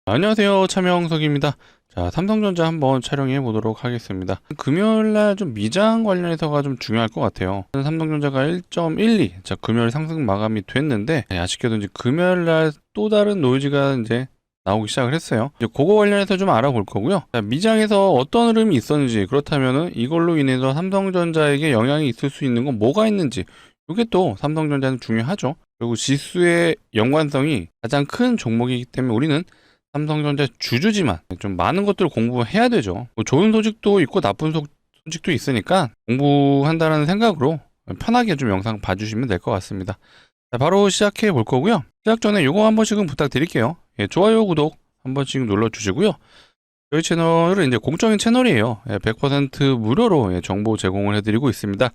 안녕하세요. 참여홍석입니다. 자, 삼성전자 한번 촬영해 보도록 하겠습니다. 금요일날 좀 미장 관련해서가 좀 중요할 것 같아요. 삼성전자가 1.12, 자, 금요일 상승 마감이 됐는데, 아쉽게도 이제 금요일날 또 다른 노이즈가 이제 나오기 시작을 했어요. 이제 그거 관련해서 좀 알아볼 거고요. 자, 미장에서 어떤 흐름이 있었는지, 그렇다면은 이걸로 인해서 삼성전자에게 영향이 있을 수 있는 건 뭐가 있는지, 이게 또 삼성전자는 중요하죠. 그리고 지수의 연관성이 가장 큰 종목이기 때문에 우리는 삼성전자 주주지만 좀 많은 것들을 공부해야 되죠. 뭐 좋은 소식도 있고 나쁜 소식도 있으니까 공부한다는 생각으로 편하게 좀 영상 봐주시면 될 것 같습니다. 자, 바로 시작해 볼 거고요. 시작 전에 요거 한 번씩은 부탁드릴게요. 좋아요, 구독 한 번씩 눌러주시고요. 저희 채널은 이제 공적인 채널이에요. 100% 무료로 정보 제공을 해드리고 있습니다.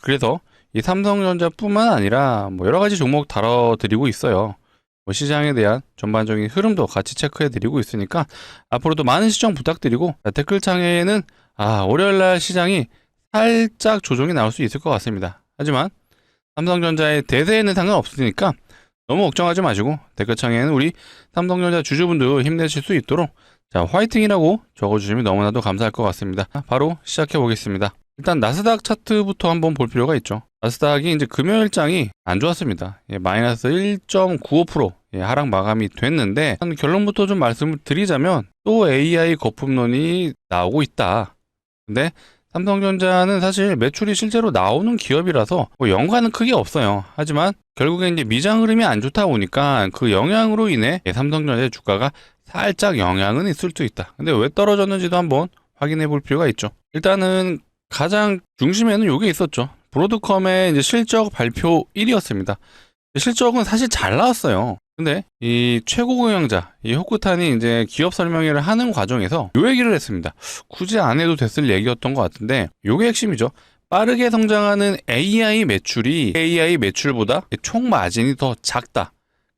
그래서 이 삼성전자뿐만 아니라 뭐 여러 가지 종목 다뤄드리고 있어요. 시장에 대한 전반적인 흐름도 같이 체크해 드리고 있으니까 앞으로도 많은 시청 부탁드리고, 댓글창에는 월요일날 시장이 살짝 조정이 나올 수 있을 것 같습니다. 하지만 삼성전자의 대세에는 상관없으니까 너무 걱정하지 마시고 댓글창에는 우리 삼성전자 주주분들 힘내실 수 있도록 자, 화이팅이라고 적어주시면 너무나도 감사할 것 같습니다. 바로 시작해 보겠습니다. 일단 나스닥 차트부터 한번 볼 필요가 있죠. 나스닥이 이제 금요일장이 안 좋았습니다. 마이너스 1.95% 하락 마감이 됐는데, 결론부터 좀 말씀을 드리자면 또 AI 거품론이 나오고 있다. 근데 삼성전자는 사실 매출이 실제로 나오는 기업이라서 뭐 연관은 크게 없어요. 하지만 결국엔 이제 미장 흐름이 안 좋다 보니까 그 영향으로 인해 삼성전자의 주가가 살짝 영향은 있을 수 있다. 근데 왜 떨어졌는지도 한번 확인해 볼 필요가 있죠. 일단은 가장 중심에는 요게 있었죠. 브로드컴의 이제 실적 발표 1위였습니다. 실적은 사실 잘 나왔어요. 근데 이 최고 경영자 이 호쿠탄이 이제 기업 설명회를 하는 과정에서 요 얘기를 했습니다. 굳이 안 해도 됐을 얘기였던 것 같은데 요게 핵심이죠. 빠르게 성장하는 AI 매출이 AI 매출보다 총 마진이 더 작다.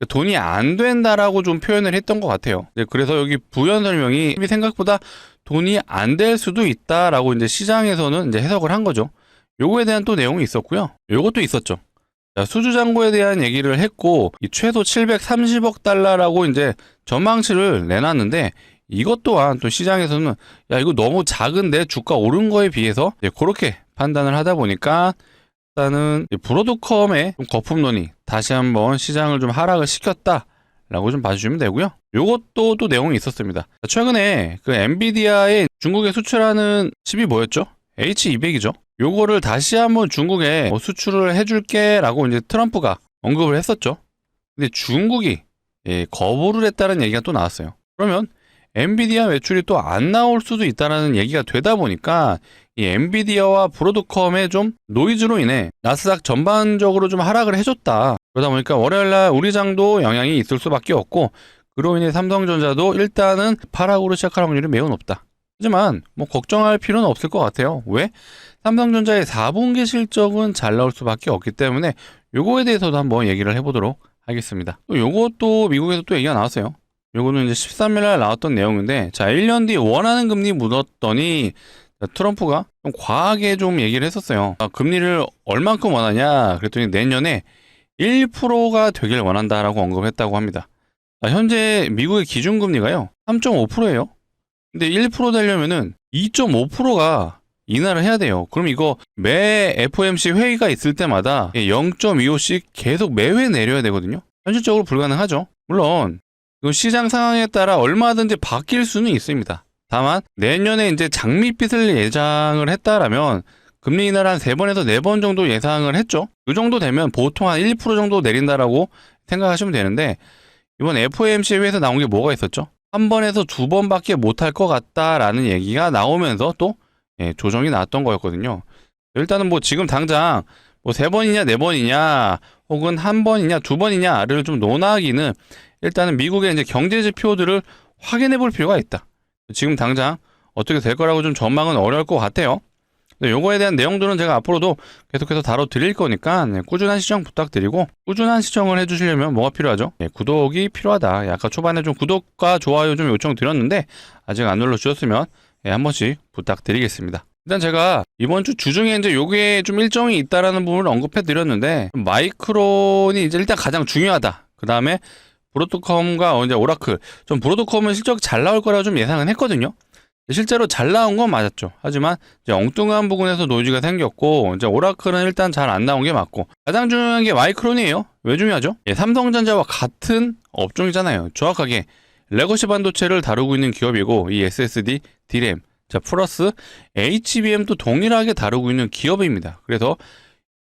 돈이 안 된다라고 좀 표현을 했던 것 같아요. 그래서 여기 부연 설명이 생각보다 돈이 안 될 수도 있다라고 이제 시장에서는 이제 해석을 한 거죠. 요거에 대한 또 내용이 있었고요. 요것도 있었죠. 자, 수주잔고에 대한 얘기를 했고, 최소 730억 달러라고 이제 전망치를 내놨는데, 이것 또한 또 시장에서는 야, 이거 너무 작은데 주가 오른 거에 비해서 그렇게 판단을 하다 보니까 일단은 브로드컴의 거품론이 다시 한번 시장을 좀 하락을 시켰다라고 좀 봐주시면 되고요. 요것도 또 내용이 있었습니다. 최근에 그 엔비디아의 중국에 수출하는 칩이 뭐였죠? H200이죠. 요거를 다시 한번 중국에 수출을 해줄게 라고 이제 트럼프가 언급을 했었죠. 근데 중국이 거부를 했다는 얘기가 또 나왔어요. 그러면 엔비디아 매출이 또 안 나올 수도 있다는 얘기가 되다 보니까 이 엔비디아와 브로드컴의 좀 노이즈로 인해 나스닥 전반적으로 좀 하락을 해줬다. 그러다 보니까 월요일날 우리 장도 영향이 있을 수밖에 없고, 그로 인해 삼성전자도 일단은 하락으로 시작할 확률이 매우 높다. 하지만 뭐 걱정할 필요는 없을 것 같아요. 왜? 삼성전자의 4분기 실적은 잘 나올 수밖에 없기 때문에 요거에 대해서도 한번 얘기를 해보도록 하겠습니다. 또 요것도 미국에서 또 얘기가 나왔어요. 요거는 이제 13일날 나왔던 내용인데, 자, 1년 뒤 원하는 금리 묻었더니 트럼프가 좀 과하게 좀 얘기를 했었어요. 금리를 얼만큼 원하냐 그랬더니 내년에 1%가 되길 원한다라고 언급했다고 합니다. 현재 미국의 기준금리가요 3.5%예요. 근데 1% 되려면은 2.5%가 인하를 해야 돼요. 그럼 이거 매 FOMC 회의가 있을 때마다 0.25씩 계속 매회 내려야 되거든요. 현실적으로 불가능하죠. 물론 시장 상황에 따라 얼마든지 바뀔 수는 있습니다. 다만 내년에 이제 장밋빛을 예상을 했다라면 금리 인하를 한 3번에서 4번 정도 예상을 했죠. 이 정도 되면 보통 한 1% 정도 내린다라고 생각하시면 되는데, 이번 FOMC 회의에서 나온 게 뭐가 있었죠? 한 번에서 2번밖에 못할 것 같다라는 얘기가 나오면서 또 조정이 나왔던 거였거든요. 일단은 뭐 지금 당장 뭐 3번이냐 4번이냐 혹은 1번이냐 2번이냐를 좀 논하기는 일단은 미국의 이제 경제 지표들을 확인해 볼 필요가 있다. 지금 당장 어떻게 될 거라고 좀 전망은 어려울 것 같아요. 근데 요거에 대한 내용들은 제가 앞으로도 계속해서 다뤄드릴 거니까 꾸준한 시청 부탁드리고, 꾸준한 시청을 해주시려면 뭐가 필요하죠? 구독이 필요하다. 아까 초반에 좀 구독과 좋아요 좀 요청드렸는데 아직 안 눌러주셨으면 한 번씩 부탁드리겠습니다. 일단 제가 이번 주 주중에 이제 요게 좀 일정이 있다라는 부분을 언급해 드렸는데, 마이크론이 이제 일단 가장 중요하다. 그 다음에 브로드컴과 이제 오라클, 좀 브로드컴은 실적 잘 나올 거라고 좀 예상은 했거든요. 실제로 잘 나온 건 맞았죠. 하지만 이제 엉뚱한 부분에서 노이즈가 생겼고, 이제 오라클은 일단 잘 안 나온 게 맞고, 가장 중요한 게 마이크론이에요. 왜 중요하죠? 삼성전자와 같은 업종이잖아요. 정확하게 레거시 반도체를 다루고 있는 기업이고, 이 SSD, DRAM, 자 플러스 HBM도 동일하게 다루고 있는 기업입니다. 그래서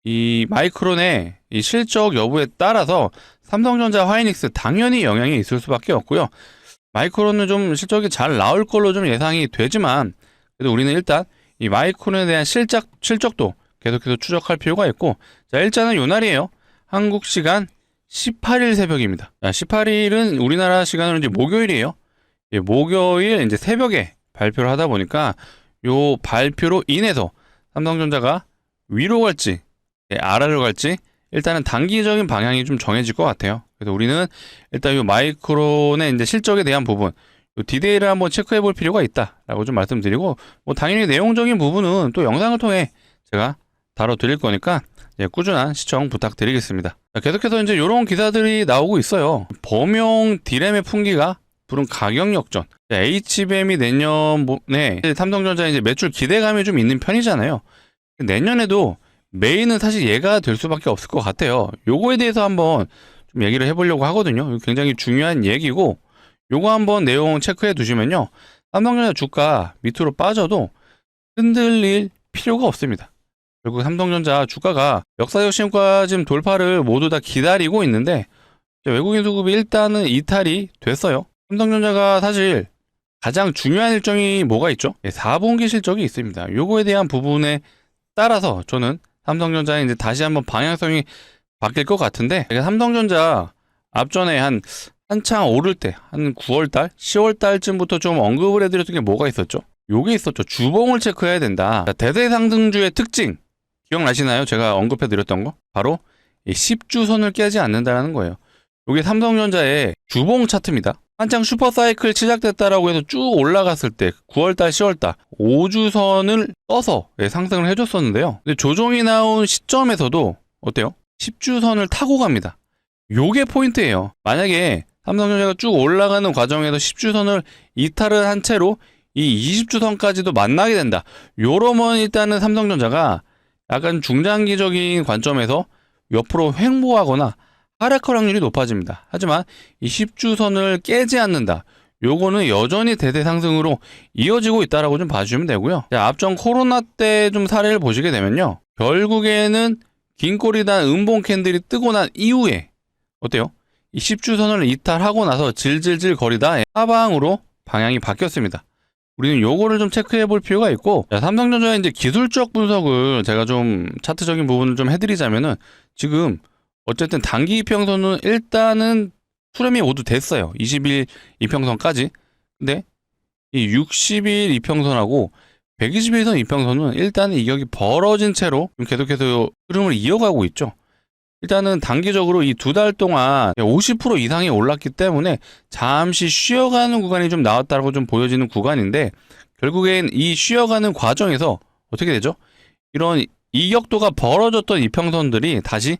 이 마이크론의 이 실적 여부에 따라서 삼성전자, 하이닉스 당연히 영향이 있을 수밖에 없고요. 마이크론은 좀 실적이 잘 나올 걸로 좀 예상이 되지만, 그래도 우리는 일단 이 마이크론에 대한 실적도 계속해서 추적할 필요가 있고, 자 일자는 요 날이에요. 한국 시간 18일 새벽입니다. 자, 18일은 우리나라 시간으로 이제 목요일이에요. 예, 목요일 이제 새벽에 발표를 하다 보니까 요 발표로 인해서 삼성전자가 위로 갈지 아래로 갈지 일단은 단기적인 방향이 좀 정해질 것 같아요. 그래서 우리는 일단 요 마이크론의 이제 실적에 대한 부분, 요 디테일을 한번 체크해 볼 필요가 있다라고 좀 말씀드리고, 뭐 당연히 내용적인 부분은 또 영상을 통해 제가 다뤄드릴 거니까 꾸준한 시청 부탁드리겠습니다. 자, 계속해서 이제 이런 기사들이 나오고 있어요. 범용 D램의 풍기가 부른 가격 역전. HBM이 내년에 삼성전자 이제 매출 기대감이 좀 있는 편이잖아요. 내년에도 메인은 사실 얘가 될 수밖에 없을 것 같아요. 요거에 대해서 한번 좀 얘기를 해보려고 하거든요. 굉장히 중요한 얘기고, 요거 한번 내용 체크해 두시면요, 삼성전자 주가 밑으로 빠져도 흔들릴 필요가 없습니다. 결국 삼성전자 주가가 역사적 신고가점 돌파를 모두 다 기다리고 있는데, 외국인 수급이 일단은 이탈이 됐어요. 삼성전자가 사실 가장 중요한 일정이 뭐가 있죠? 4분기 실적이 있습니다. 요거에 대한 부분에 따라서 저는 삼성전자에 이제 다시 한번 방향성이 바뀔 것 같은데, 삼성전자 앞전에 한창 오를 때, 한 9월달, 10월달쯤부터 좀 언급을 해드렸던 게 뭐가 있었죠? 요게 있었죠. 주봉을 체크해야 된다. 대세 상승주의 특징 기억나시나요? 제가 언급해드렸던 거? 바로 이 10주선을 깨지 않는다라는 거예요. 요게 삼성전자의 주봉 차트입니다. 한창 슈퍼사이클 시작됐다라고 해서 쭉 올라갔을 때 9월달, 10월달 5주선을 떠서 상승을 해줬었는데요. 근데 조정이 나온 시점에서도 어때요? 10주선을 타고 갑니다. 요게 포인트예요. 만약에 삼성전자가 쭉 올라가는 과정에서 10주선을 이탈을 한 채로 이 20주선까지도 만나게 된다. 요러면 일단은 삼성전자가 약간 중장기적인 관점에서 옆으로 횡보하거나 하락할 확률이 높아집니다. 하지만 이 10주선을 깨지 않는다. 요거는 여전히 대대 상승으로 이어지고 있다라고 좀 봐주시면 되고요. 자, 앞전 코로나 때 좀 사례를 보시게 되면요, 결국에는 긴 꼬리 단 음봉 캔들이 뜨고 난 이후에 어때요? 이 10주선을 이탈하고 나서 질질질 거리다 하방으로 방향이 바뀌었습니다. 우리는 요거를 좀 체크해 볼 필요가 있고, 자, 삼성전자의 이제 기술적 분석을 제가 좀 차트적인 부분을 좀 해드리자면은, 지금 어쨌든 단기 이평선은 일단은 수렴이 모두 됐어요. 20일 이평선까지. 근데 이 60일 이평선하고 120일선 이평선은 일단은 이격이 벌어진 채로 계속해서 흐름을 이어가고 있죠. 일단은 단기적으로 이 2달 동안 50% 이상이 올랐기 때문에 잠시 쉬어가는 구간이 좀 나왔다고 좀 보여지는 구간인데, 결국엔 이 쉬어가는 과정에서 어떻게 되죠? 이런 이격도가 벌어졌던 이평선들이 다시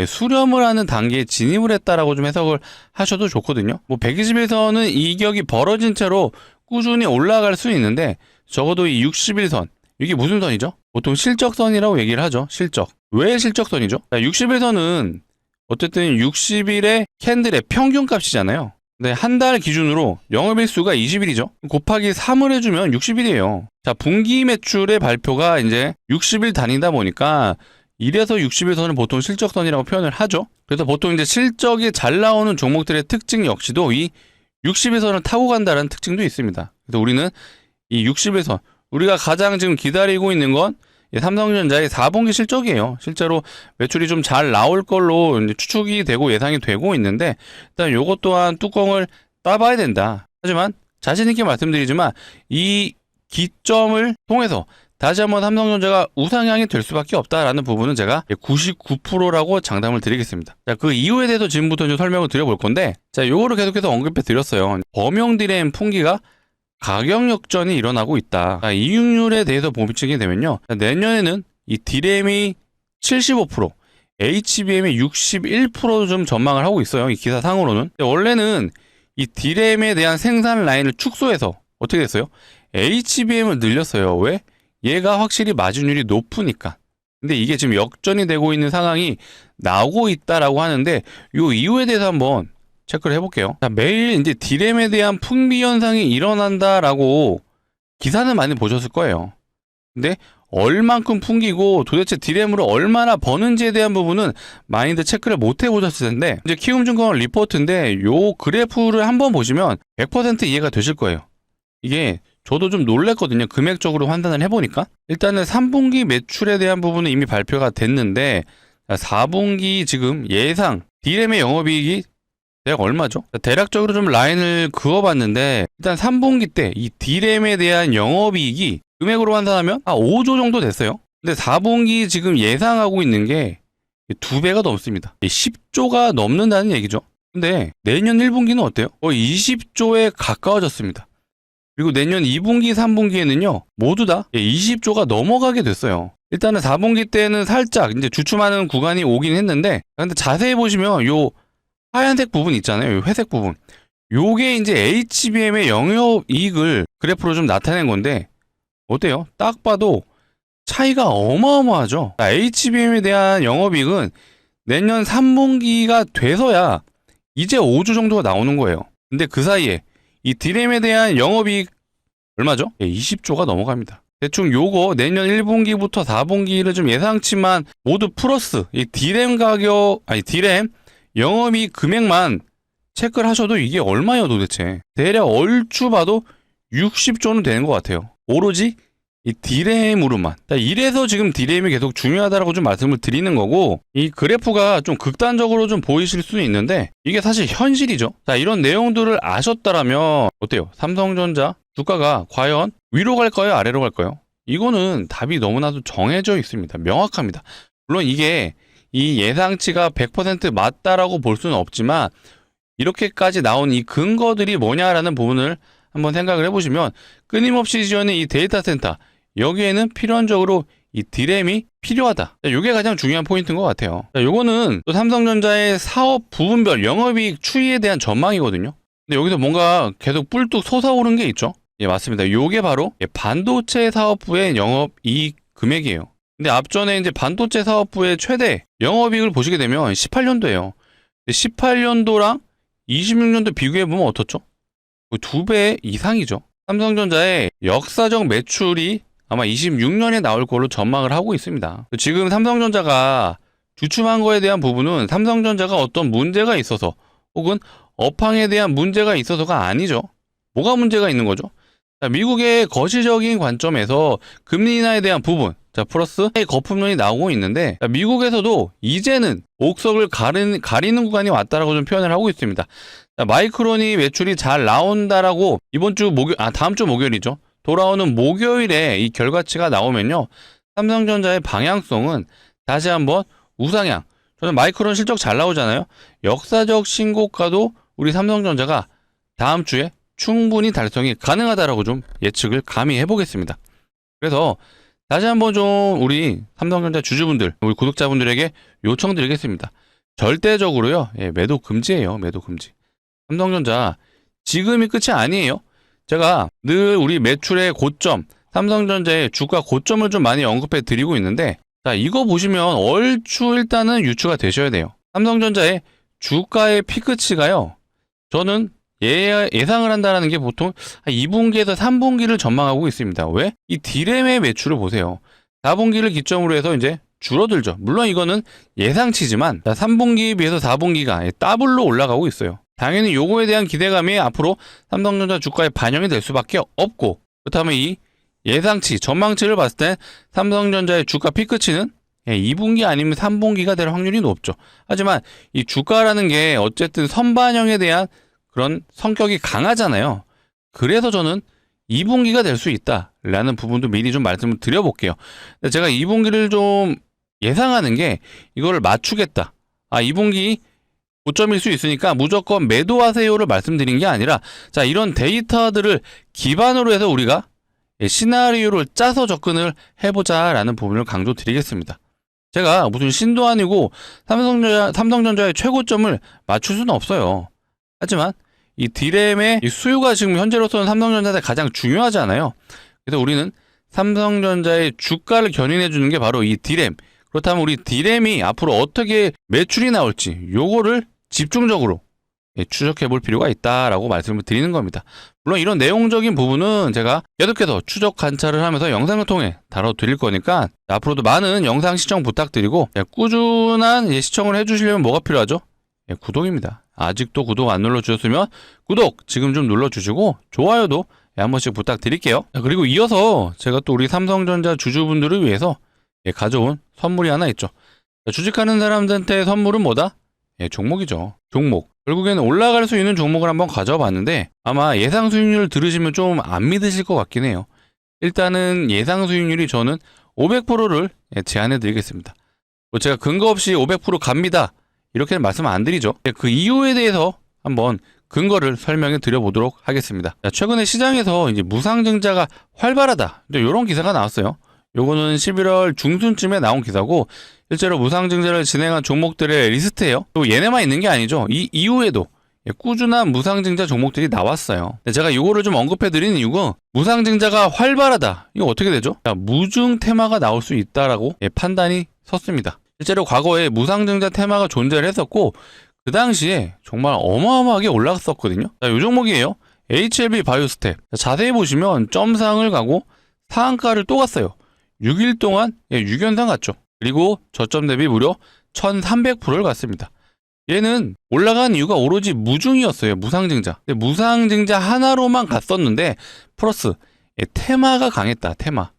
수렴을 하는 단계에 진입을 했다라고 좀 해석을 하셔도 좋거든요. 뭐 120일선은 이격이 벌어진 채로 꾸준히 올라갈 수 있는데, 적어도 이 60일선, 이게 무슨 선이죠? 보통 실적선이라고 얘기를 하죠. 실적. 왜 실적선이죠? 60일선은 어쨌든 60일의 캔들의 평균값이잖아요. 근데 한 달 기준으로 영업일수가 20일이죠. 곱하기 3을 해주면 60일이에요. 자, 분기 매출의 발표가 이제 60일 단위다 보니까 1에서 60일선은 보통 실적선이라고 표현을 하죠. 그래서 보통 이제 실적이 잘 나오는 종목들의 특징 역시도 이 60일선을 타고 간다는 특징도 있습니다. 그래서 우리는 이 60일선, 우리가 가장 지금 기다리고 있는 건 삼성전자의 4분기 실적이에요. 실제로 매출이 좀 잘 나올 걸로 이제 추측이 되고 예상이 되고 있는데, 일단 요것 또한 뚜껑을 따봐야 된다. 하지만 자신있게 말씀드리지만 이 기점을 통해서 다시 한번 삼성전자가 우상향이 될 수밖에 없다라는 부분은 제가 99%라고 장담을 드리겠습니다. 자, 그 이유에 대해서 지금부터 좀 설명을 드려볼 건데, 자, 요거를 계속해서 언급해 드렸어요. 범용 D램 풍기가 가격 역전이 일어나고 있다. 자, 이익률에 대해서 보시게 되면요, 내년에는 이 D램이 75%, HBM의 61%좀 전망을 하고 있어요. 이 기사상으로는. 원래는 이 D램에 대한 생산 라인을 축소해서 어떻게 됐어요? HBM을 늘렸어요. 왜? 얘가 확실히 마진율이 높으니까. 근데 이게 지금 역전이 되고 있는 상황이 나오고 있다라고 하는데 요 이유에 대해서 한번 체크를 해볼게요. 자, 매일 이제 D램에 대한 풍미 현상이 일어난다라고 기사는 많이 보셨을 거예요. 근데 얼만큼 풍기고 도대체 D램으로 얼마나 버는지에 대한 부분은 많이들 체크를 못 해보셨을 텐데 이제 키움증권 리포트인데 요 그래프를 한번 보시면 100% 이해가 되실 거예요. 이게 저도 좀 놀랬거든요. 금액적으로 환단을 해보니까. 일단은 3분기 매출에 대한 부분은 이미 발표가 됐는데 4분기 지금 예상 D램의 영업이익이 대략 얼마죠? 대략적으로 좀 라인을 그어봤는데 일단 3분기 때 이 D램에 대한 영업이익이 금액으로 환산하면 5조 정도 됐어요. 근데 4분기 지금 예상하고 있는 게 2배가 넘습니다. 10조가 넘는다는 얘기죠. 근데 내년 1분기는 어때요? 거의 20조에 가까워졌습니다. 그리고 내년 2분기, 3분기에는요, 모두 다 20조가 넘어가게 됐어요. 일단은 4분기 때는 살짝 이제 주춤하는 구간이 오긴 했는데, 근데 자세히 보시면 요 하얀색 부분 있잖아요. 요 회색 부분. 요게 이제 HBM의 영업이익을 그래프로 좀 나타낸 건데, 어때요? 딱 봐도 차이가 어마어마하죠. HBM에 대한 영업이익은 내년 3분기가 돼서야 이제 5조 정도가 나오는 거예요. 근데 그 사이에 이 D램에 대한 영업이익 얼마죠? 20조가 넘어갑니다. 대충 요거 내년 1분기부터 4분기를 좀 예상치만 모두 플러스 이 D램 영업이익 금액만 체크를 하셔도 이게 얼마예요 도대체? 대략 얼추 봐도 60조는 되는 것 같아요. 오로지 이 D램으로만. 이래서 지금 D램이 계속 중요하다라고 좀 말씀을 드리는 거고, 이 그래프가 좀 극단적으로 좀 보이실 수는 있는데 이게 사실 현실이죠. 자, 이런 내용들을 아셨다라면 어때요? 삼성전자 주가가 과연 위로 갈까요? 아래로 갈까요? 이거는 답이 너무나도 정해져 있습니다. 명확합니다. 물론 이게 이 예상치가 100% 맞다라고 볼 수는 없지만 이렇게까지 나온 이 근거들이 뭐냐라는 부분을 한번 생각을 해보시면 끊임없이 지어낸 이 데이터 센터 여기에는 필연적으로 이 D램이 필요하다. 이게 가장 중요한 포인트인 것 같아요. 자, 요거는 또 삼성전자의 사업 부분별 영업이익 추이에 대한 전망이거든요. 근데 여기서 뭔가 계속 뿔뚝 솟아오른 게 있죠. 예, 맞습니다. 요게 바로 반도체 사업부의 영업이익 금액이에요. 근데 앞전에 이제 반도체 사업부의 최대 영업이익을 보시게 되면 18년도예요. 18년도랑 26년도 비교해보면 어떻죠? 2배 이상이죠. 삼성전자의 역사적 매출이 아마 26년에 나올 걸로 전망을 하고 있습니다. 지금 삼성전자가 주춤한 거에 대한 부분은 삼성전자가 어떤 문제가 있어서 혹은 업황에 대한 문제가 있어서가 아니죠. 뭐가 문제가 있는 거죠? 자, 미국의 거시적인 관점에서 금리 인하에 대한 부분, 자, 플러스 거품론이 나오고 있는데, 자, 미국에서도 이제는 옥석을 가리는 구간이 왔다라고 좀 표현을 하고 있습니다. 자, 마이크론이 매출이 잘 나온다라고 다음 주 목요일이죠. 돌아오는 목요일에 이 결과치가 나오면요. 삼성전자의 방향성은 다시 한번 우상향. 저는 마이크론 실적 잘 나오잖아요. 역사적 신고가도 우리 삼성전자가 다음 주에 충분히 달성이 가능하다라고 좀 예측을 감히 해보겠습니다. 그래서 다시 한번 좀 우리 삼성전자 주주분들, 우리 구독자분들에게 요청드리겠습니다. 절대적으로요, 매도 금지예요. 매도 금지. 삼성전자 지금이 끝이 아니에요. 제가 늘 우리 매출의 고점, 삼성전자의 주가 고점을 좀 많이 언급해 드리고 있는데, 자, 이거 보시면 얼추 일단은 유추가 되셔야 돼요. 삼성전자의 주가의 피크치가요, 저는 예상을 한다는 게 보통 2분기에서 3분기를 전망하고 있습니다. 왜? 이 D램의 매출을 보세요. 4분기를 기점으로 해서 이제 줄어들죠. 물론 이거는 예상치지만 3분기에 비해서 4분기가 더블로 올라가고 있어요. 당연히 요거에 대한 기대감이 앞으로 삼성전자 주가에 반영이 될 수밖에 없고, 그렇다면 이 예상치, 전망치를 봤을 때 삼성전자의 주가 피크치는 2분기 아니면 3분기가 될 확률이 높죠. 하지만 이 주가라는 게 어쨌든 선반영에 대한 그런 성격이 강하잖아요. 그래서 저는 2분기가 될 수 있다라는 부분도 미리 좀 말씀을 드려볼게요. 제가 2분기를 좀 예상하는 게 이거를 맞추겠다. 2분기 고점일 수 있으니까 무조건 매도하세요를 말씀드린 게 아니라, 자, 이런 데이터들을 기반으로 해서 우리가 시나리오를 짜서 접근을 해보자라는 부분을 강조드리겠습니다. 제가 무슨 신도 아니고 삼성전자의 최고점을 맞출 수는 없어요. 하지만 이 D램의 이 수요가 지금 현재로서는 삼성전자에 가장 중요하잖아요. 그래서 우리는 삼성전자의 주가를 견인해 주는 게 바로 이 D램. 그렇다면 우리 D램이 앞으로 어떻게 매출이 나올지 요거를 집중적으로 추적해 볼 필요가 있다라고 말씀을 드리는 겁니다. 물론 이런 내용적인 부분은 제가 계속해서 추적 관찰을 하면서 영상을 통해 다뤄드릴 거니까 앞으로도 많은 영상 시청 부탁드리고 꾸준한 시청을 해주시려면 뭐가 필요하죠? 구독입니다. 아직도 구독 안 눌러주셨으면 구독 지금 좀 눌러주시고 좋아요도 한 번씩 부탁드릴게요. 그리고 이어서 제가 또 우리 삼성전자 주주분들을 위해서 가져온 선물이 하나 있죠. 주식하는 사람들한테 선물은 뭐다? 종목이죠. 종목. 결국에는 올라갈 수 있는 종목을 한번 가져와 봤는데 아마 예상 수익률 들으시면 좀 안 믿으실 것 같긴 해요. 일단은 예상 수익률이 저는 500%를 제안해 드리겠습니다. 제가 근거 없이 500% 갑니다. 이렇게 말씀 안 드리죠. 그 이유에 대해서 한번 근거를 설명해 드려보도록 하겠습니다. 최근에 시장에서 이제 무상증자가 활발하다. 이런 기사가 나왔어요. 요거는 11월 중순쯤에 나온 기사고 실제로 무상증자를 진행한 종목들의 리스트예요. 또 얘네만 있는 게 아니죠. 이 이후에도 꾸준한 무상증자 종목들이 나왔어요. 제가 이거를 좀 언급해 드리는 이유가 무상증자가 활발하다. 이거 어떻게 되죠? 무증 테마가 나올 수 있다라고 판단이 섰습니다. 실제로 과거에 무상증자 테마가 존재를 했었고 그 당시에 정말 어마어마하게 올라갔었거든요. 이 종목이에요. HLB 바이오스텝. 자세히 보시면 점상을 가고 상한가를 또 갔어요. 6일 동안 6연상 갔죠. 그리고 저점 대비 무려 1300%를 갔습니다. 얘는 올라간 이유가 오로지 무중이었어요. 무상증자. 무상증자 하나로만 갔었는데 플러스 테마가 강했다. 테마.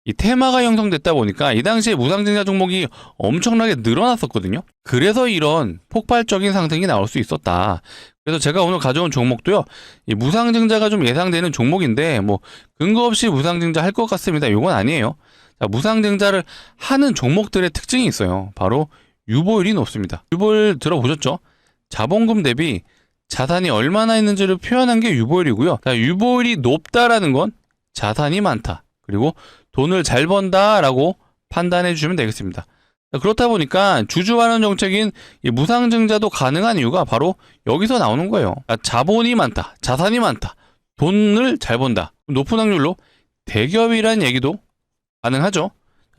이 테마가 형성됐다 보니까 이 당시에 무상증자 종목이 엄청나게 늘어났었거든요. 그래서 이런 폭발적인 상승이 나올 수 있었다. 그래서 제가 오늘 가져온 종목도요. 이 무상증자가 좀 예상되는 종목인데 뭐 근거 없이 무상증자 할 것 같습니다. 이건 아니에요. 자, 무상증자를 하는 종목들의 특징이 있어요. 바로 유보율이 높습니다. 유보율 들어보셨죠? 자본금 대비 자산이 얼마나 있는지를 표현한 게 유보율이고요. 자, 유보율이 높다라는 건 자산이 많다. 그리고 돈을 잘 번다라고 판단해 주시면 되겠습니다. 그렇다 보니까 주주환원 정책인 이 무상증자도 가능한 이유가 바로 여기서 나오는 거예요. 자본이 많다, 자산이 많다, 돈을 잘 번다. 높은 확률로 대기업이라는 얘기도 가능하죠.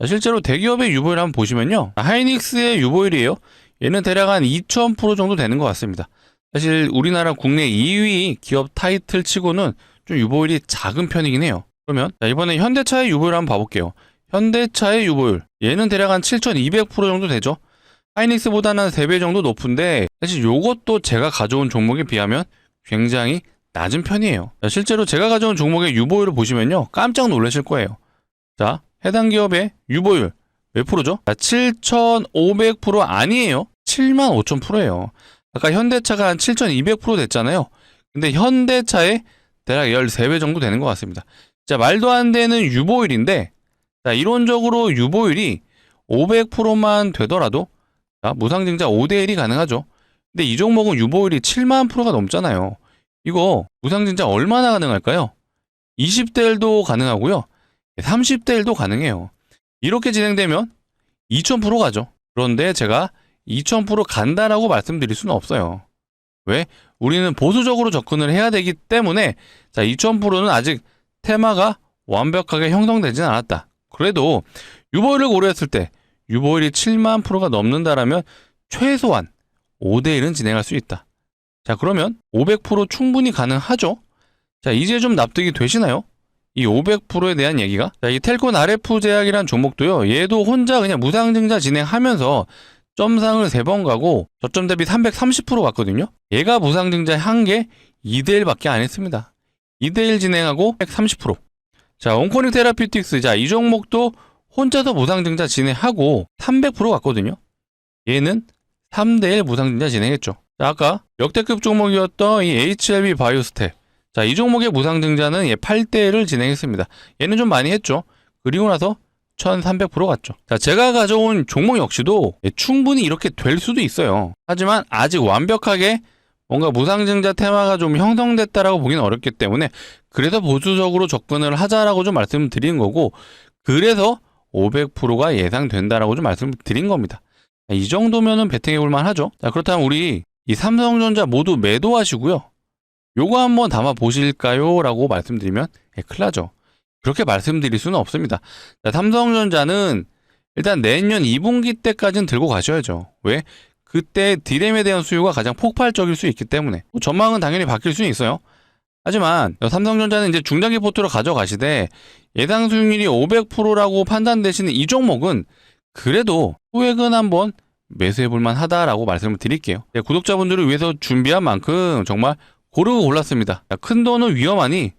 실제로 대기업의 유보율 한번 보시면요. 하이닉스의 유보율이에요. 얘는 대략 한 2000% 정도 되는 것 같습니다. 사실 우리나라 국내 2위 기업 타이틀 치고는 좀 유보율이 작은 편이긴 해요. 그러면 이번에 현대차의 유보율 한번 봐볼게요. 현대차의 유보율 얘는 대략 한 7200% 정도 되죠. 하이닉스보다는 한 3배 정도 높은데 사실 요것도 제가 가져온 종목에 비하면 굉장히 낮은 편이에요. 실제로 제가 가져온 종목의 유보율을 보시면요 깜짝 놀라실 거예요. 자, 해당 기업의 유보율 몇 프로죠? 7500% 아니에요. 75000%예요. 아까 현대차가 한 7200% 됐잖아요. 근데 현대차의 대략 13배 정도 되는 것 같습니다. 자, 말도 안 되는 유보율인데 자, 이론적으로 유보율이 500%만 되더라도 무상증자 5대1이 가능하죠. 근데 이 종목은 유보율이 7만 %가 넘잖아요. 이거 무상증자 얼마나 가능할까요? 20대 1도 가능하고요. 30대 1도 가능해요. 이렇게 진행되면 2000% 가죠. 그런데 제가 2000% 간다라고 말씀드릴 수는 없어요. 왜? 우리는 보수적으로 접근을 해야 되기 때문에 자, 2000%는 아직 테마가 완벽하게 형성되진 않았다. 그래도 유보율을 고려했을 때 유보율이 7만 %가 넘는다라면 최소한 5대1은 진행할 수 있다. 자, 그러면 500% 충분히 가능하죠? 자, 이제 좀 납득이 되시나요? 이 500%에 대한 얘기가. 자, 이 텔콘 RF 제약이란 종목도요. 얘도 혼자 그냥 무상증자 진행하면서 점상을 3번 가고 저점 대비 330% 갔거든요. 얘가 무상증자 한 게 2대1밖에 안 했습니다. 2대1 진행하고 130%. 자, 온코닉 테라피틱스. 자, 이 종목도 혼자서 무상증자 진행하고 300% 갔거든요. 얘는 3대1 무상증자 진행했죠. 자, 아까 역대급 종목이었던 이 HLB 바이오스텝. 자, 이 종목의 무상증자는 8대1을 진행했습니다. 얘는 좀 많이 했죠. 그리고 나서 1300% 갔죠. 자, 제가 가져온 종목 역시도 충분히 이렇게 될 수도 있어요. 하지만 아직 완벽하게 뭔가 무상증자 테마가 좀 형성됐다라고 보기는 어렵기 때문에 그래서 보수적으로 접근을 하자라고 좀 말씀을 드리는 거고 그래서 500%가 예상된다라고 좀 말씀을 드린 겁니다. 이 정도면은 베팅해 볼 만하죠. 자, 그렇다면 우리 이 삼성전자 모두 매도하시고요. 요거 한번 담아 보실까요? 라고 말씀드리면 큰일 나죠. 그렇게 말씀드릴 수는 없습니다. 자, 삼성전자는 일단 내년 2분기 때까지는 들고 가셔야죠. 왜? 그때 디램에 대한 수요가 가장 폭발적일 수 있기 때문에. 전망은 당연히 바뀔 수는 있어요. 하지만 삼성전자는 이제 중장기 포트로 가져가시되 예상 수익률이 500%라고 판단되시는 이 종목은 그래도 소액은 한번 매수해 볼 만하다라고 말씀을 드릴게요. 구독자분들을 위해서 준비한 만큼 정말 고르고 골랐습니다. 큰 돈은 위험하니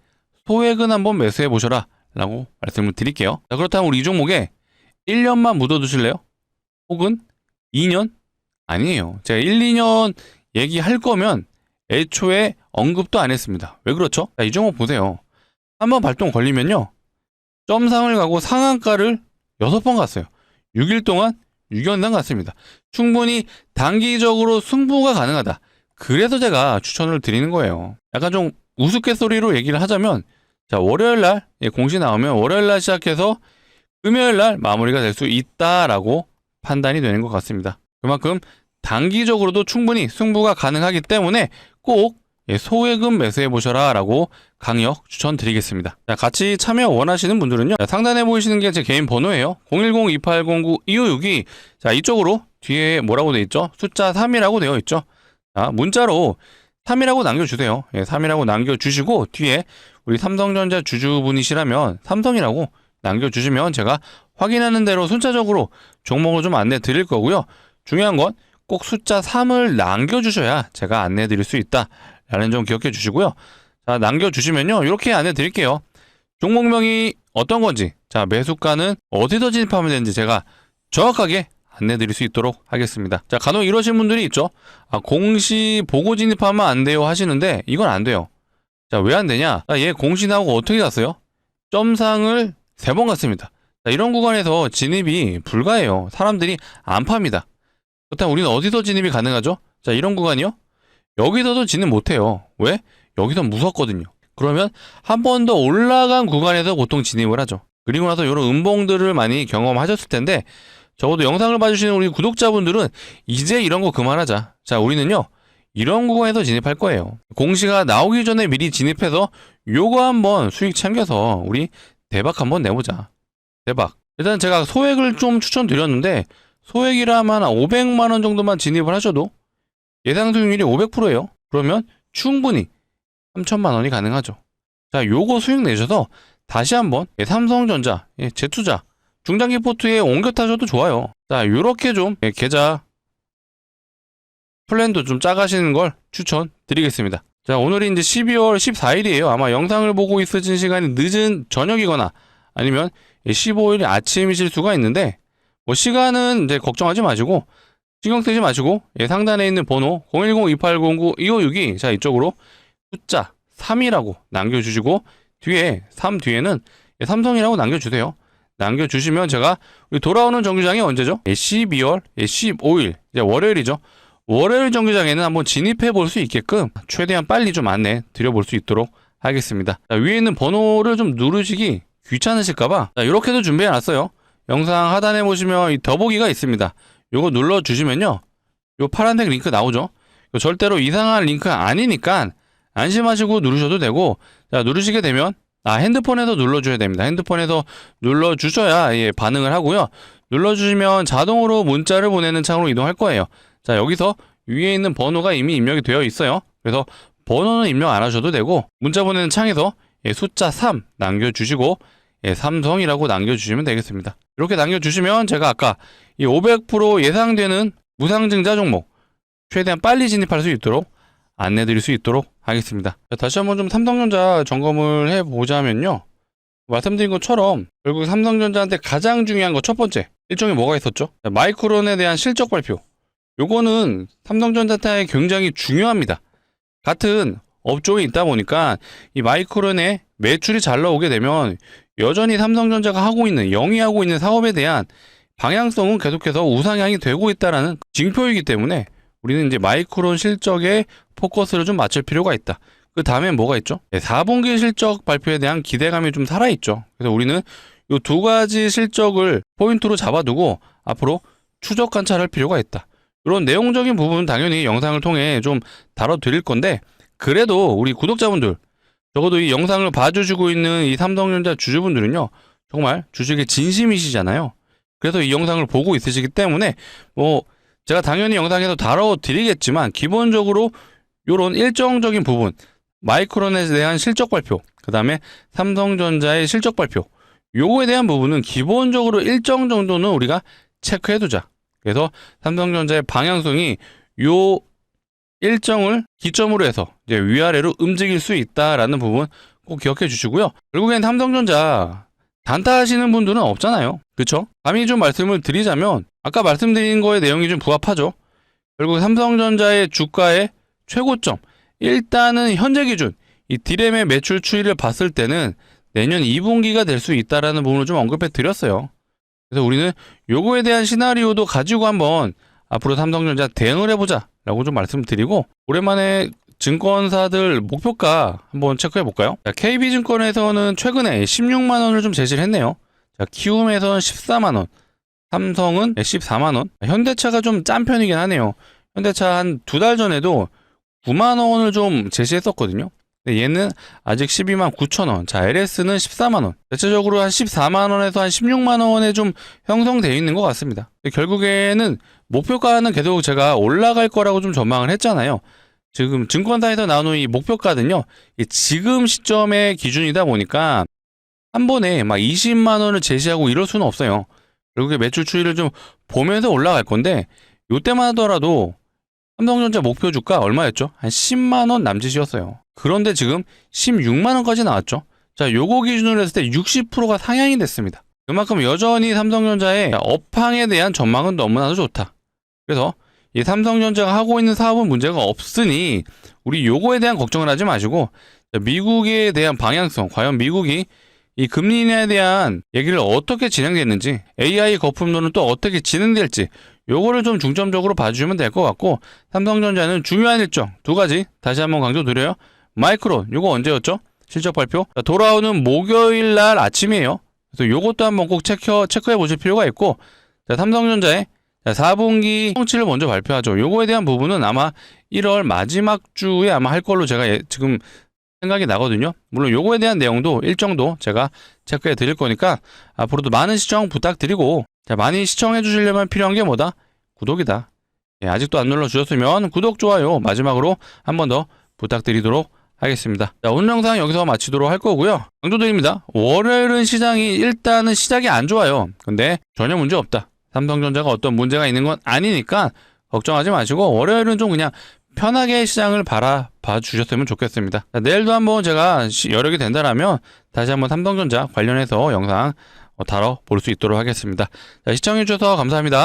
소액은 한번 매수해 보셔라 라고 말씀을 드릴게요. 자, 그렇다면 우리 이 종목에 1년만 묻어두실래요? 혹은 2년? 아니에요. 제가 1, 2년 얘기할 거면 애초에 언급도 안 했습니다. 왜 그렇죠? 자, 이 종목 보세요. 한번 발동 걸리면요. 점상을 가고 상한가를 6번 갔어요. 6일 동안 6연당 갔습니다. 충분히 단기적으로 승부가 가능하다. 그래서 제가 추천을 드리는 거예요. 약간 좀 우스갯소리로 얘기를 하자면 자, 월요일날 공시 나오면 월요일날 시작해서 금요일날 마무리가 될 수 있다라고 판단이 되는 것 같습니다. 그만큼 단기적으로도 충분히 승부가 가능하기 때문에 꼭 소액은 매수해 보셔라 라고 강력 추천드리겠습니다. 자, 같이 참여 원하시는 분들은요, 상단에 보이시는 게 제 개인 번호예요. 010-2809-2562. 자, 이쪽으로 뒤에 뭐라고 되어 있죠? 숫자 3이라고 되어 있죠. 자, 문자로 3이라고 남겨주세요. 3이라고 남겨주시고 뒤에 우리 삼성전자 주주분이시라면 삼성이라고 남겨주시면 제가 확인하는 대로 순차적으로 종목을 좀 안내 드릴 거고요. 중요한 건 꼭 숫자 3을 남겨주셔야 제가 안내 드릴 수 있다 라는 점 기억해 주시고요. 자, 남겨주시면요, 이렇게 안내 드릴게요. 종목명이 어떤 건지, 자, 매수가는 어디서 진입하면 되는지 제가 정확하게 안내 드릴 수 있도록 하겠습니다. 자, 간혹 이러신 분들이 있죠. 공시 보고 진입하면 안 돼요 하시는데 이건 안 돼요. 자, 왜 안 되냐? 자, 얘 공시 나오고 어떻게 갔어요? 점상을 3번 갔습니다. 자, 이런 구간에서 진입이 불가해요. 사람들이 안 팝니다. 그렇다면 우리는 어디서 진입이 가능하죠? 자, 이런 구간이요? 여기서도 진입 못해요. 왜? 여기서 무섭거든요. 그러면 한 번 더 올라간 구간에서 보통 진입을 하죠. 그리고 나서 이런 음봉들을 많이 경험하셨을 텐데 적어도 영상을 봐주시는 우리 구독자분들은 이제 이런 거 그만하자. 자, 우리는요, 이런 구간에서 진입할 거예요. 공시가 나오기 전에 미리 진입해서 요거 한번 수익 챙겨서 우리 대박 한번 내보자. 대박. 일단 제가 소액을 좀 추천드렸는데 소액이라면 500만 원 정도만 진입을 하셔도 예상 수익률이 500%예요. 그러면 충분히 3천만 원이 가능하죠. 자, 요거 수익 내셔서 다시 한번 삼성전자 재투자 중장기 포트에 옮겨 타셔도 좋아요. 자, 요렇게 좀 계좌 플랜도 좀 짜가시는 걸 추천드리겠습니다. 자, 오늘이 이제 12월 14일이에요. 아마 영상을 보고 있으신 시간이 늦은 저녁이거나 아니면 15일 아침이실 수가 있는데 뭐 시간은 이제 걱정하지 마시고 신경 쓰지 마시고 상단에 있는 번호 010-2809-2562 자, 이쪽으로 숫자 3이라고 남겨주시고 뒤에 3 뒤에는 삼성이라고 남겨주세요. 남겨주시면 제가 우리 돌아오는 정규장이 언제죠? 12월 15일 이제 월요일이죠. 월요일 정규장에는 한번 진입해 볼 수 있게끔 최대한 빨리 좀 안내 드려볼 수 있도록 하겠습니다. 자, 위에 있는 번호를 좀 누르시기 귀찮으실까봐 이렇게도 준비해 놨어요. 영상 하단에 보시면 이 더보기가 있습니다. 요거 눌러주시면요, 요 파란색 링크 나오죠. 절대로 이상한 링크 아니니까 안심하시고 누르셔도 되고, 자, 누르시게 되면 핸드폰에서 눌러줘야 됩니다. 핸드폰에서 눌러주셔야 반응을 하고요. 눌러주시면 자동으로 문자를 보내는 창으로 이동할 거예요. 자, 여기서 위에 있는 번호가 이미 입력이 되어 있어요. 그래서 번호는 입력 안 하셔도 되고 문자 보내는 창에서 숫자 3 남겨주시고 삼성이라고 남겨주시면 되겠습니다. 이렇게 남겨주시면 제가 아까 이 500% 예상되는 무상증자 종목 최대한 빨리 진입할 수 있도록 안내 드릴 수 있도록 하겠습니다. 자, 다시 한번 좀 삼성전자 점검을 해보자면요, 말씀드린 것처럼 결국 삼성전자한테 가장 중요한 거 첫 번째 일종의 뭐가 있었죠? 마이크론에 대한 실적 발표. 요거는 삼성전자한테 굉장히 중요합니다. 같은 업종에 있다 보니까 이 마이크론에 매출이 잘 나오게 되면 여전히 삼성전자가 영위하고 있는 사업에 대한 방향성은 계속해서 우상향이 되고 있다라는 징표이기 때문에 우리는 이제 마이크론 실적에 포커스를 좀 맞출 필요가 있다. 그 다음에 뭐가 있죠? 4분기 실적 발표에 대한 기대감이 좀 살아있죠. 그래서 우리는 이 두 가지 실적을 포인트로 잡아두고 앞으로 추적 관찰할 필요가 있다. 이런 내용적인 부분은 당연히 영상을 통해 좀 다뤄드릴 건데, 그래도 우리 구독자분들, 적어도 이 영상을 봐주시고 있는 이 삼성전자 주주분들은요, 정말 주식에 진심이시잖아요. 그래서 이 영상을 보고 있으시기 때문에 제가 당연히 영상에서 다뤄드리겠지만, 기본적으로 이런 일정적인 부분, 마이크론에 대한 실적 발표, 그 다음에 삼성전자의 실적 발표, 요거에 대한 부분은 기본적으로 일정 정도는 우리가 체크해두자. 그래서 삼성전자의 방향성이 요 일정을 기점으로 해서 이제 위아래로 움직일 수 있다라는 부분 꼭 기억해 주시고요. 결국엔 삼성전자 단타 하시는 분들은 없잖아요. 그쵸? 감히 좀 말씀을 드리자면, 아까 말씀드린 거에 내용이 좀 부합하죠. 결국 삼성전자의 주가의 최고점, 일단은 현재 기준 이 D램의 매출 추이를 봤을 때는 내년 2분기가 될 수 있다라는 부분을 좀 언급해 드렸어요. 그래서 우리는 요거에 대한 시나리오도 가지고 한번 앞으로 삼성전자 대응을 해보자 라고 좀 말씀드리고, 오랜만에 증권사들 목표가 한번 체크해 볼까요? KB증권에서는 최근에 16만원을 좀 제시를 했네요. 키움에서는 14만원, 삼성은 14만원, 현대차가 좀 짠 편이긴 하네요. 현대차 한 2달 전에도 9만원을 좀 제시했었거든요. 얘는 아직 12만 9천원. 자, LS는 14만원. 대체적으로 한 14만원에서 한 16만원에 좀 형성되어 있는 것 같습니다. 결국에는 목표가는 계속 제가 올라갈 거라고 좀 전망을 했잖아요. 지금 증권사에서 나오는 이 목표가는요, 지금 시점의 기준이다 보니까 한 번에 막 20만원을 제시하고 이럴 수는 없어요. 결국에 매출 추이를 좀 보면서 올라갈 건데, 요때만 하더라도 삼성전자 목표 주가 얼마였죠? 한 10만원 남짓이었어요. 그런데 지금 16만원까지 나왔죠. 자, 요거 기준으로 했을 때 60%가 상향이 됐습니다. 그만큼 여전히 삼성전자의 업황에 대한 전망은 너무나도 좋다. 그래서 이 삼성전자가 하고 있는 사업은 문제가 없으니 우리 요거에 대한 걱정을 하지 마시고, 미국에 대한 방향성, 과연 미국이 이 금리 인하에 대한 얘기를 어떻게 진행됐는지, AI 거품론은 또 어떻게 진행될지, 요거를 좀 중점적으로 봐주시면 될 것 같고, 삼성전자는 중요한 일정 2가지 다시 한번 강조드려요. 마이크론, 요거 언제였죠? 실적 발표. 돌아오는 목요일 날 아침이에요. 그래서 요것도 한번 꼭 체크해 보실 필요가 있고, 삼성전자의 4분기 성취를 먼저 발표하죠. 요거에 대한 부분은 아마 1월 마지막 주에 아마 할 걸로 제가 지금 생각이 나거든요. 물론 요거에 대한 내용도 일정도 제가 체크해 드릴 거니까 앞으로도 많은 시청 부탁드리고, 많이 시청해 주시려면 필요한 게 뭐다? 구독이다. 아직도 안 눌러주셨으면 구독, 좋아요 마지막으로 한 번 더 부탁드리도록 하겠습니다. 자, 오늘 영상 여기서 마치도록 할 거고요. 강조드립니다. 월요일은 시장이 일단은 시작이 안 좋아요. 근데 전혀 문제 없다. 삼성전자가 어떤 문제가 있는 건 아니니까 걱정하지 마시고, 월요일은 좀 그냥 편하게 시장을 바라봐 주셨으면 좋겠습니다. 자, 내일도 한번 제가 여력이 된다라면 다시 한번 삼성전자 관련해서 영상 다뤄볼 수 있도록 하겠습니다. 자, 시청해주셔서 감사합니다.